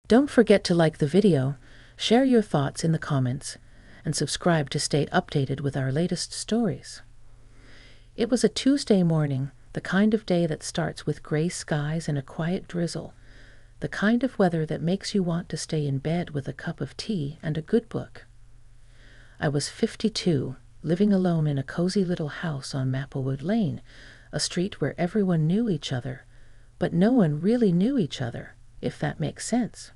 Don't forget to like the video, share your thoughts in the comments, and subscribe to stay updated with our latest stories. It was a Tuesday morning, the kind of day that starts with gray skies and a quiet drizzle, the kind of weather that makes you want to stay in bed with a cup of tea and a good book. I was 52, living alone in a cozy little house on Maplewood Lane, a street where everyone knew each other, but no one really knew each other, if that makes sense.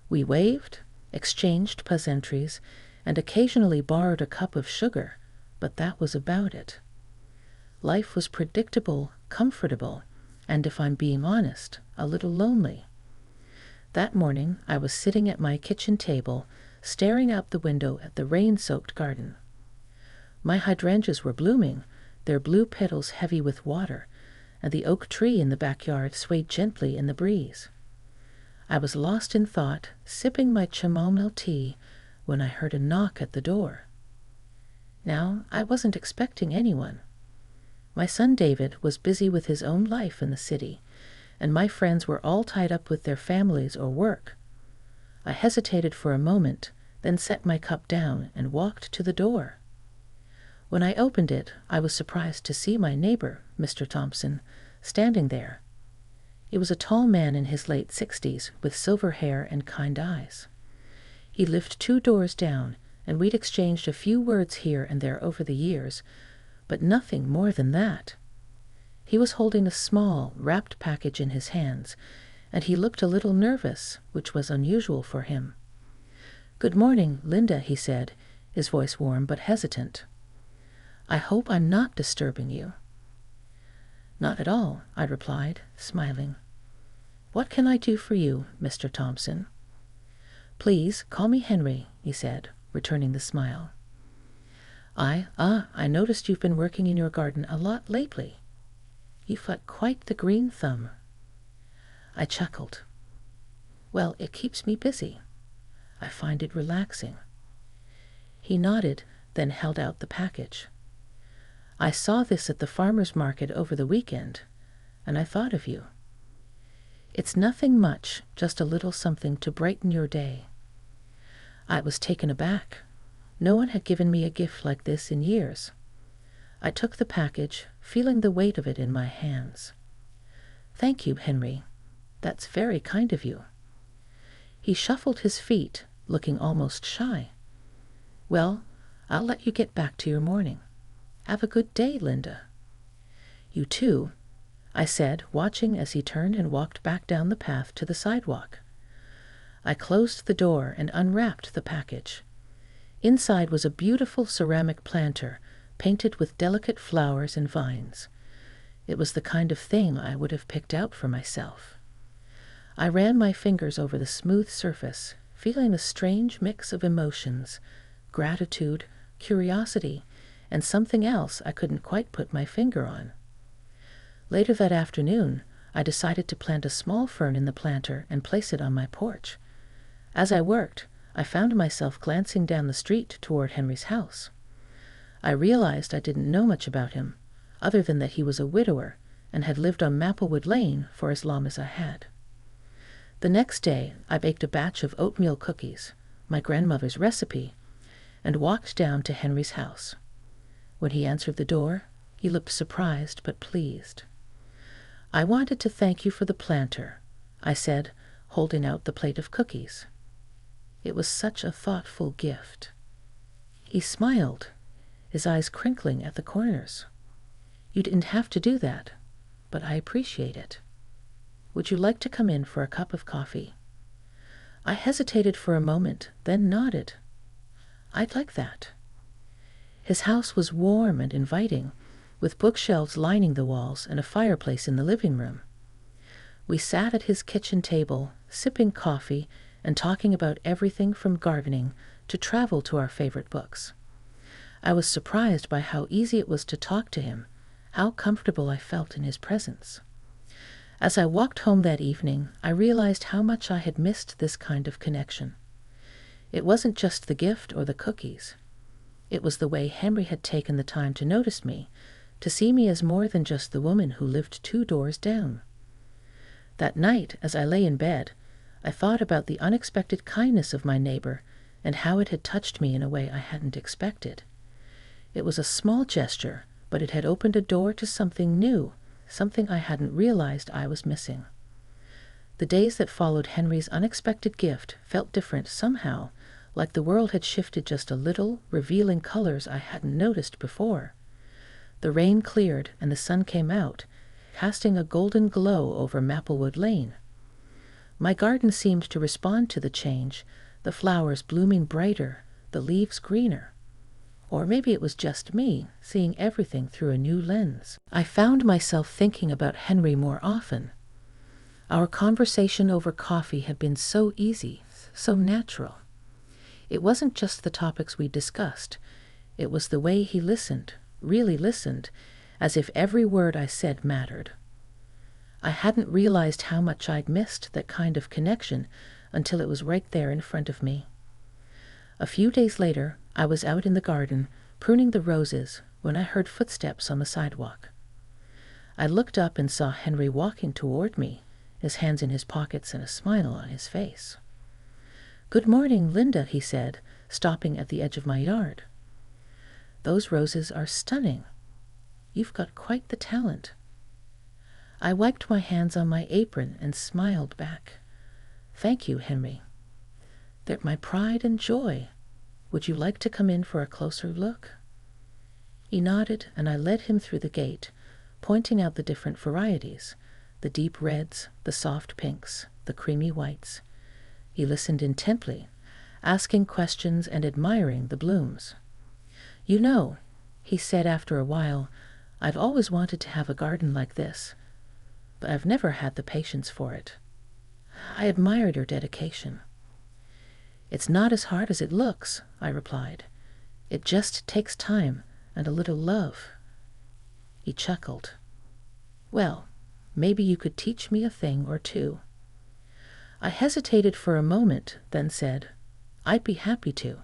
We waved, exchanged pleasantries, and occasionally borrowed a cup of sugar, but that was about it. Life was predictable, comfortable, and if I'm being honest, a little lonely. That morning, I was sitting at my kitchen table, staring out the window at the rain-soaked garden. My hydrangeas were blooming, their blue petals heavy with water, and the oak tree in the backyard swayed gently in the breeze. I was lost in thought, sipping my chamomile tea, when I heard a knock at the door. Now, I wasn't expecting anyone. My son David was busy with his own life in the city, and my friends were all tied up with their families or work. I hesitated for a moment, then set my cup down and walked to the door. When I opened it, I was surprised to see my neighbor, Mr. Thompson, standing there. He was a tall man in his late 60s, with silver hair and kind eyes. He lived 2 doors down, and we'd exchanged a few words here and there over the years, but nothing more than that. He was holding a small, wrapped package in his hands, and he looked a little nervous, which was unusual for him. "Good morning, Linda," he said, his voice warm but hesitant. "I hope I'm not disturbing you." "Not at all," I replied, smiling. "What can I do for you, Mr. Thompson?" "Please call me Henry," he said, returning the smile. I noticed you've been working in your garden a lot lately. You've got quite the green thumb." I chuckled. "Well, it keeps me busy. I find it relaxing." He nodded, then held out the package. "I saw this at the farmer's market over the weekend, and I thought of you. It's nothing much, just a little something to brighten your day." I was taken aback. No one had given me a gift like this in years. I took the package, feeling the weight of it in my hands. "Thank you, Henry. That's very kind of you." He shuffled his feet, looking almost shy. "Well, I'll let you get back to your morning. Have a good day, Linda." "You too," I said, watching as he turned and walked back down the path to the sidewalk. I closed the door and unwrapped the package. Inside was a beautiful ceramic planter, painted with delicate flowers and vines. It was the kind of thing I would have picked out for myself. I ran my fingers over the smooth surface, feeling a strange mix of emotions, gratitude, curiosity, and something else I couldn't quite put my finger on. Later that afternoon, I decided to plant a small fern in the planter and place it on my porch. As I worked, I found myself glancing down the street toward Henry's house. I realized I didn't know much about him, other than that he was a widower and had lived on Maplewood Lane for as long as I had. The next day, I baked a batch of oatmeal cookies, my grandmother's recipe, and walked down to Henry's house. When he answered the door, he looked surprised but pleased. "I wanted to thank you for the planter," I said, holding out the plate of cookies. "It was such a thoughtful gift." He smiled, his eyes crinkling at the corners. "You didn't have to do that, but I appreciate it. Would you like to come in for a cup of coffee?" I hesitated for a moment, then nodded. "I'd like that." His house was warm and inviting, with bookshelves lining the walls and a fireplace in the living room. We sat at his kitchen table, sipping coffee and talking about everything from gardening to travel to our favorite books. I was surprised by how easy it was to talk to him, how comfortable I felt in his presence. As I walked home that evening, I realized how much I had missed this kind of connection. It wasn't just the gift or the cookies. It was the way Henry had taken the time to notice me, to see me as more than just the woman who lived 2 doors down. That night, as I lay in bed, I thought about the unexpected kindness of my neighbor and how it had touched me in a way I hadn't expected. It was a small gesture, but it had opened a door to something new, something I hadn't realized I was missing. The days that followed Henry's unexpected gift felt different somehow, like the world had shifted just a little, revealing colors I hadn't noticed before. The rain cleared and the sun came out, casting a golden glow over Maplewood Lane. My garden seemed to respond to the change, the flowers blooming brighter, the leaves greener. Or maybe it was just me, seeing everything through a new lens. I found myself thinking about Henry more often. Our conversation over coffee had been so easy, so natural. It wasn't just the topics we discussed. It was the way he listened, really listened, as if every word I said mattered. I hadn't realized how much I'd missed that kind of connection until it was right there in front of me. A few days later, I was out in the garden, pruning the roses, when I heard footsteps on the sidewalk. I looked up and saw Henry walking toward me, his hands in his pockets and a smile on his face. "Good morning, Linda," he said, stopping at the edge of my yard. "Those roses are stunning. You've got quite the talent." I wiped my hands on my apron and smiled back. "Thank you, Henry. They're my pride and joy. Would you like to come in for a closer look?" He nodded, and I led him through the gate, pointing out the different varieties, the deep reds, the soft pinks, the creamy whites. He listened intently, asking questions and admiring the blooms. "You know," he said after a while, "I've always wanted to have a garden like this, but I've never had the patience for it." I admired your dedication. "It's not as hard as it looks," I replied. "It just takes time and a little love." He chuckled. "Well, maybe you could teach me a thing or two." I hesitated for a moment, then said, "I'd be happy to.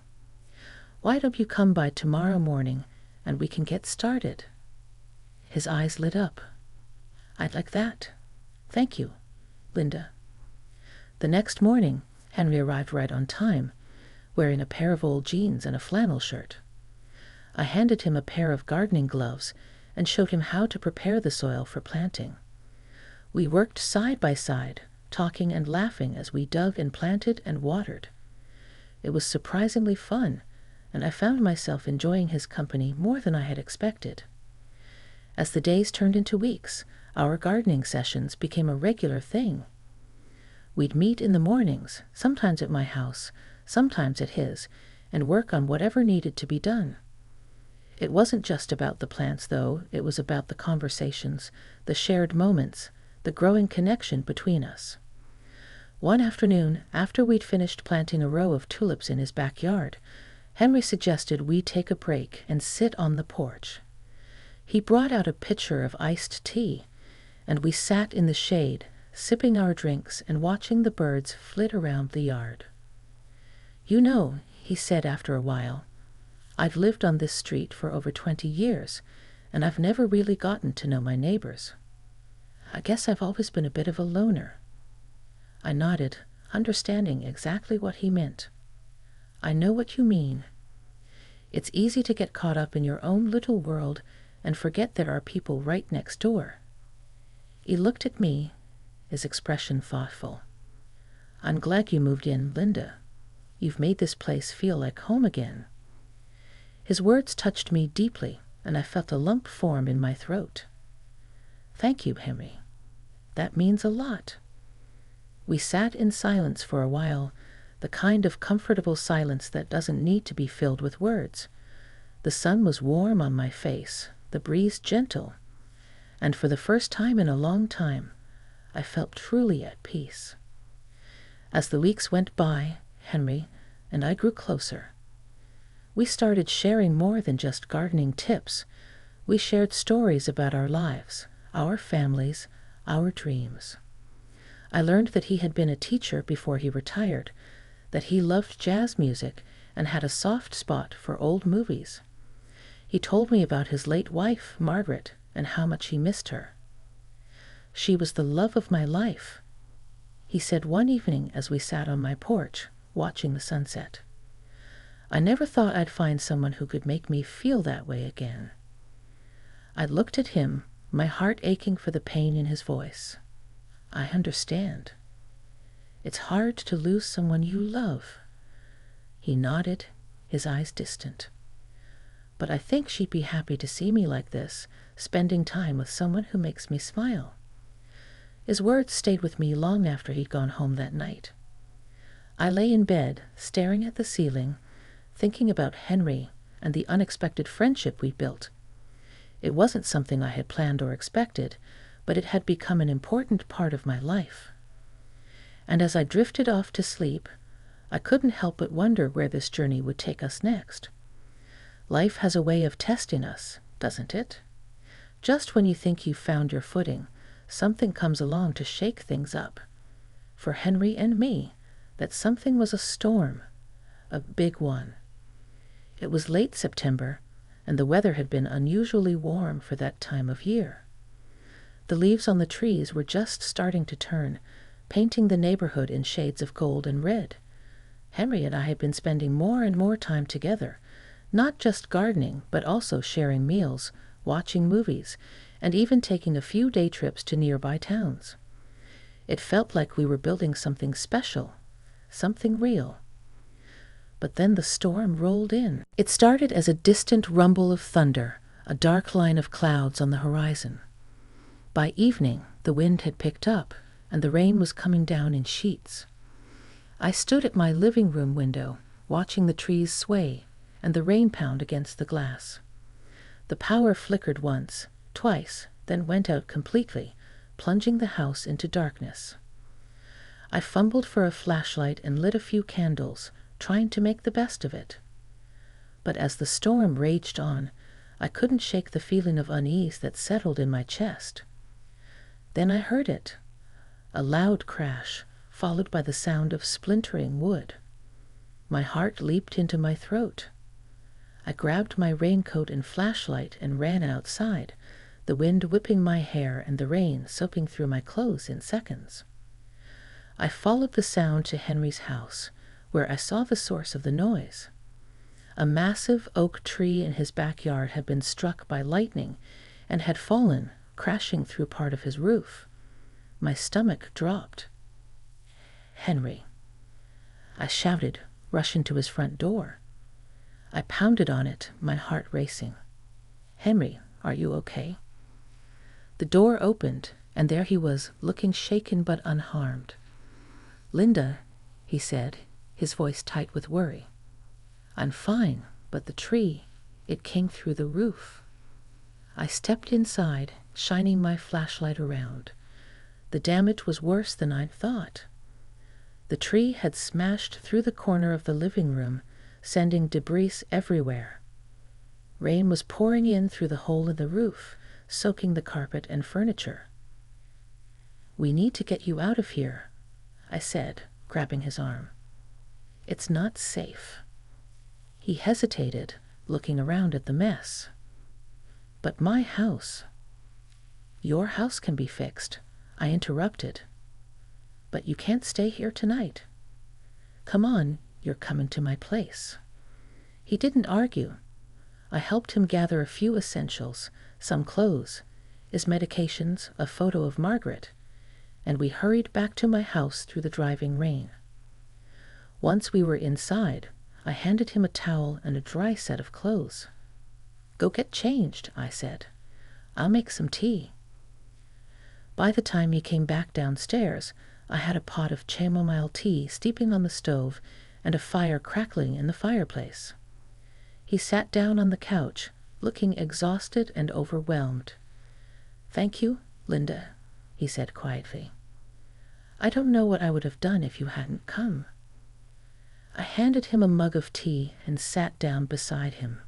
Why don't you come by tomorrow morning and we can get started?" His eyes lit up. "I'd like that. Thank you, Linda." The next morning, Henry arrived right on time, wearing a pair of old jeans and a flannel shirt. I handed him a pair of gardening gloves and showed him how to prepare the soil for planting. We worked side by side, talking and laughing as we dug and planted and watered. It was surprisingly fun, and I found myself enjoying his company more than I had expected. As the days turned into weeks, our gardening sessions became a regular thing. We'd meet in the mornings, sometimes at my house, sometimes at his, and work on whatever needed to be done. It wasn't just about the plants, though. It was about the conversations, the shared moments, the growing connection between us. One afternoon, after we'd finished planting a row of tulips in his backyard, Henry suggested we take a break and sit on the porch. He brought out a pitcher of iced tea, and we sat in the shade, sipping our drinks and watching the birds flit around the yard. "You know," he said after a while, "I've lived on this street for over 20 years, and I've never really gotten to know my neighbors. I guess I've always been a bit of a loner." I nodded, understanding exactly what he meant. "I know what you mean. It's easy to get caught up in your own little world and forget there are people right next door." He looked at me, his expression thoughtful. "I'm glad you moved in, Linda. You've made this place feel like home again." His words touched me deeply, and I felt a lump form in my throat. "Thank you, Henry. That means a lot." We sat in silence for a while, the kind of comfortable silence that doesn't need to be filled with words. The sun was warm on my face, the breeze gentle, and for the first time in a long time, I felt truly at peace. As the weeks went by, Henry and I grew closer. We started sharing more than just gardening tips. We shared stories about our lives, our families, our dreams. I learned that he had been a teacher before he retired, that he loved jazz music and had a soft spot for old movies. He told me about his late wife, Margaret, and how much he missed her. "She was the love of my life." he said one evening as we sat on my porch, watching the sunset. I never thought I'd find someone who could make me feel that way again. I looked at him, my heart aching for the pain in his voice. I understand. It's hard to lose someone you love. He nodded, his eyes distant. But I think she'd be happy to see me like this, spending time with someone who makes me smile. His words stayed with me long after he'd gone home that night. I lay in bed, staring at the ceiling, thinking about Henry and the unexpected friendship we built. It wasn't something I had planned or expected, but it had become an important part of my life. And as I drifted off to sleep, I couldn't help but wonder where this journey would take us next. Life has a way of testing us, doesn't it? Just when you think you've found your footing, something comes along to shake things up. For Henry and me, that something was a storm, a big one. It was late September, and the weather had been unusually warm for that time of year. The leaves on the trees were just starting to turn, painting the neighborhood in shades of gold and red. Henry and I had been spending more and more time together, not just gardening, but also sharing meals, watching movies, and even taking a few day trips to nearby towns. It felt like we were building something special, something real. But then the storm rolled in. It started as a distant rumble of thunder, a dark line of clouds on the horizon. By evening, the wind had picked up, and the rain was coming down in sheets. I stood at my living room window, watching the trees sway and the rain pound against the glass. The power flickered once, twice, then went out completely, plunging the house into darkness. I fumbled for a flashlight and lit a few candles, trying to make the best of it. But as the storm raged on, I couldn't shake the feeling of unease that settled in my chest. Then I heard it, a loud crash, followed by the sound of splintering wood. My heart leaped into my throat. I grabbed my raincoat and flashlight and ran outside, the wind whipping my hair and the rain soaking through my clothes in seconds. I followed the sound to Henry's house, where I saw the source of the noise. A massive oak tree in his backyard had been struck by lightning and had fallen, crashing through part of his roof. My stomach dropped. "Henry!" I shouted, rushing to his front door. I pounded on it, my heart racing. "Henry, are you okay?" The door opened, and there he was, looking shaken but unharmed. "Linda," he said, his voice tight with worry. "I'm fine, but the tree, it came through the roof." I stepped inside, shining my flashlight around. The damage was worse than I'd thought. The tree had smashed through the corner of the living room, sending debris everywhere. Rain was pouring in through the hole in the roof, soaking the carpet and furniture. "We need to get you out of here," I said, grabbing his arm. "It's not safe." He hesitated, looking around at the mess. "But my house—" "Your house can be fixed," I interrupted. "But you can't stay here tonight. Come on, you're coming to my place." He didn't argue. I helped him gather a few essentials, some clothes, his medications, a photo of Margaret, and we hurried back to my house through the driving rain. Once we were inside, I handed him a towel and a dry set of clothes. "Go get changed," I said. "I'll make some tea." By the time he came back downstairs, I had a pot of chamomile tea steeping on the stove and a fire crackling in the fireplace. He sat down on the couch, looking exhausted and overwhelmed. "Thank you, Linda," he said quietly. "I don't know what I would have done if you hadn't come." I handed him a mug of tea and sat down beside him.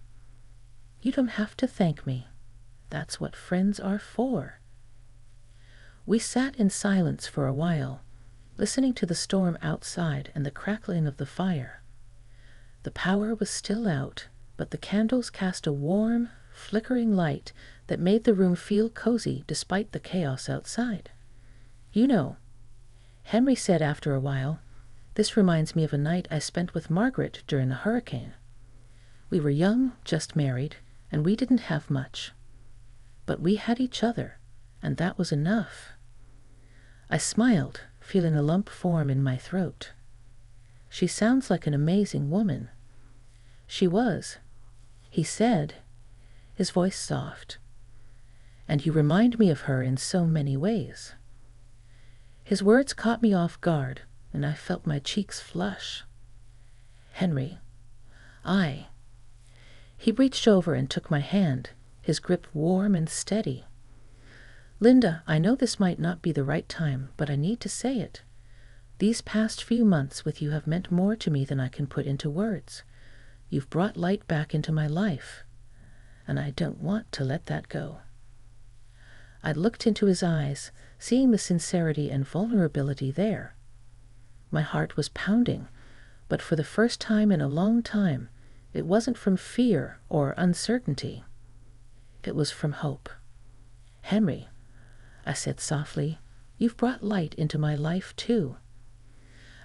"You don't have to thank me. That's what friends are for." We sat in silence for a while, listening to the storm outside and the crackling of the fire. The power was still out, but the candles cast a warm, flickering light that made the room feel cozy despite the chaos outside. You know, Henry said after a while, "This reminds me of a night I spent with Margaret during the hurricane. We were young, just married, and we didn't have much. But we had each other, and that was enough." I smiled, feeling a lump form in my throat. "She sounds like an amazing woman." She was. He said, his voice soft, "And you remind me of her in so many ways." His words caught me off guard, and I felt my cheeks flush. "Henry, I..." He reached over and took my hand, his grip warm and steady. "Linda, I know this might not be the right time, but I need to say it. These past few months with you have meant more to me than I can put into words. You've brought light back into my life, and I don't want to let that go." I looked into his eyes, seeing the sincerity and vulnerability there. My heart was pounding, but for the first time in a long time, it wasn't from fear or uncertainty. It was from hope. "Henry," I said softly, "you've brought light into my life too.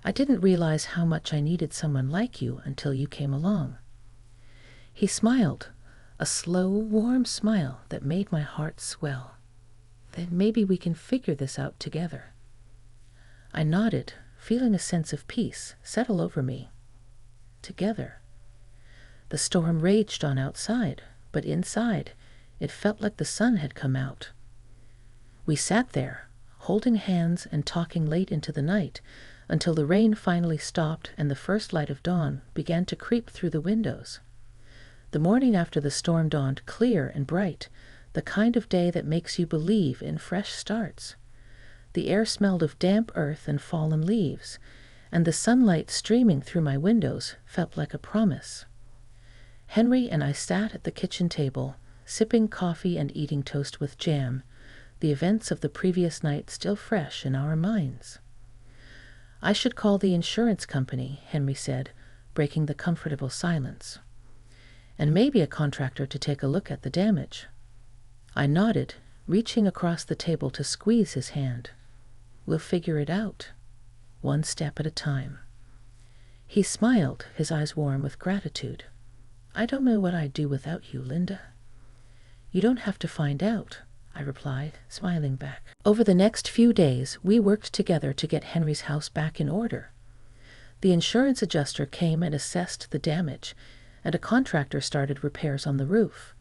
I didn't realize how much I needed someone like you until you came along." He smiled, a slow, warm smile that made my heart swell. "Then maybe we can figure this out together." I nodded, feeling a sense of peace settle over me. Together. The storm raged on outside, but inside, it felt like the sun had come out. We sat there, holding hands and talking late into the night, until the rain finally stopped and the first light of dawn began to creep through the windows. The morning after the storm dawned clear and bright, the kind of day that makes you believe in fresh starts. The air smelled of damp earth and fallen leaves, and the sunlight streaming through my windows felt like a promise. Henry and I sat at the kitchen table, sipping coffee and eating toast with jam, the events of the previous night still fresh in our minds. "I should call the insurance company," Henry said, breaking the comfortable silence. "And maybe a contractor to take a look at the damage." I nodded, reaching across the table to squeeze his hand. "We'll figure it out, one step at a time." He smiled, his eyes warm with gratitude. "I don't know what I'd do without you, Linda." "You don't have to find out," I replied, smiling back. Over the next few days, we worked together to get Henry's house back in order. The insurance adjuster came and assessed the damage, and a contractor started repairs on the roof.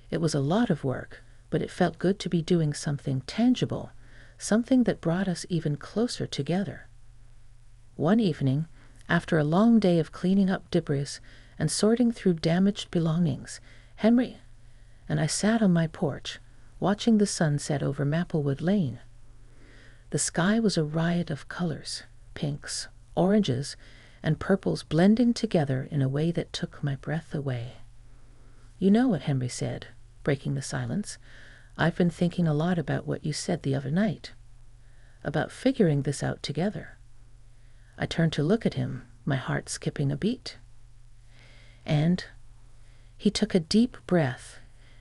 It was a lot of work, but it felt good to be doing something tangible, something that brought us even closer together. One evening, after a long day of cleaning up debris and sorting through damaged belongings, Henry and I sat on my porch, watching the sun set over Maplewood Lane. The sky was a riot of colors, pinks, oranges, and purples blending together in a way that took my breath away. "You know what," Henry said, breaking the silence, "I've been thinking a lot about what you said the other night, about figuring this out together." I turned to look at him, my heart skipping a beat. And he took a deep breath,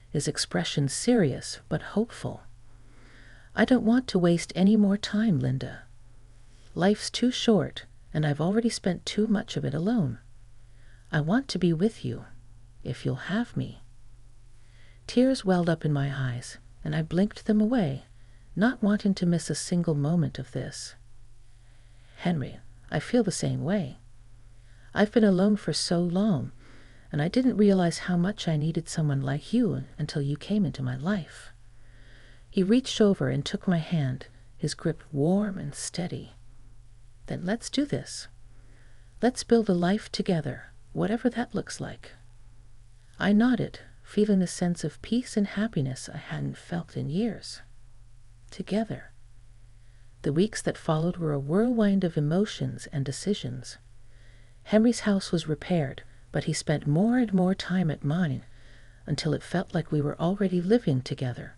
his expression serious but hopeful. "I don't want to waste any more time, Linda. Life's too short, and I've already spent too much of it alone. I want to be with you, if you'll have me." Tears welled up in my eyes, and I blinked them away, not wanting to miss a single moment of this. "Henry, I feel the same way. I've been alone for so long, and I didn't realize how much I needed someone like you until you came into my life." He reached over and took my hand, his grip warm and steady. "Then let's do this. Let's build a life together, whatever that looks like." I nodded, feeling a sense of peace and happiness I hadn't felt in years. Together. The weeks that followed were a whirlwind of emotions and decisions. Henry's house was repaired, but he spent more and more time at mine, until it felt like we were already living together.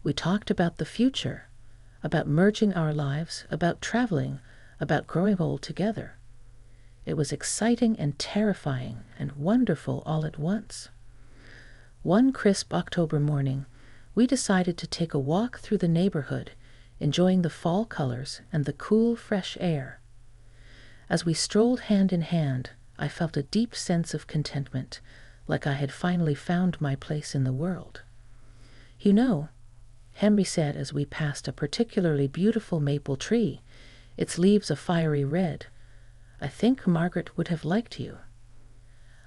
We talked about the future, about merging our lives, about traveling, about growing old together. It was exciting and terrifying and wonderful all at once. One crisp October morning, we decided to take a walk through the neighborhood, enjoying the fall colors and the cool, fresh air. As we strolled hand in hand, I felt a deep sense of contentment, like I had finally found my place in the world. "You know," Henry said as we passed a particularly beautiful maple tree, its leaves a fiery red, "I think Margaret would have liked you."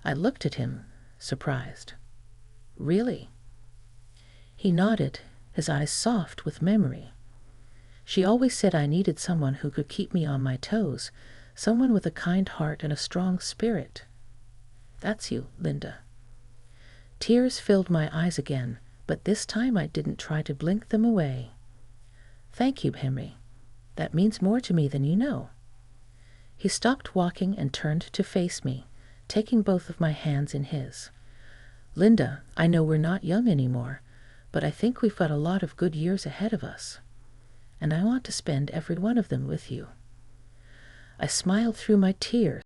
I looked at him, surprised. "Really?" He nodded, his eyes soft with memory. "She always said I needed someone who could keep me on my toes, someone with a kind heart and a strong spirit. That's you, Linda." Tears filled my eyes again, but this time I didn't try to blink them away. "Thank you, Henry. That means more to me than you know." He stopped walking and turned to face me, taking both of my hands in his. "Linda, I know we're not young anymore, but I think we've got a lot of good years ahead of us, and I want to spend every one of them with you." I smiled through my tears.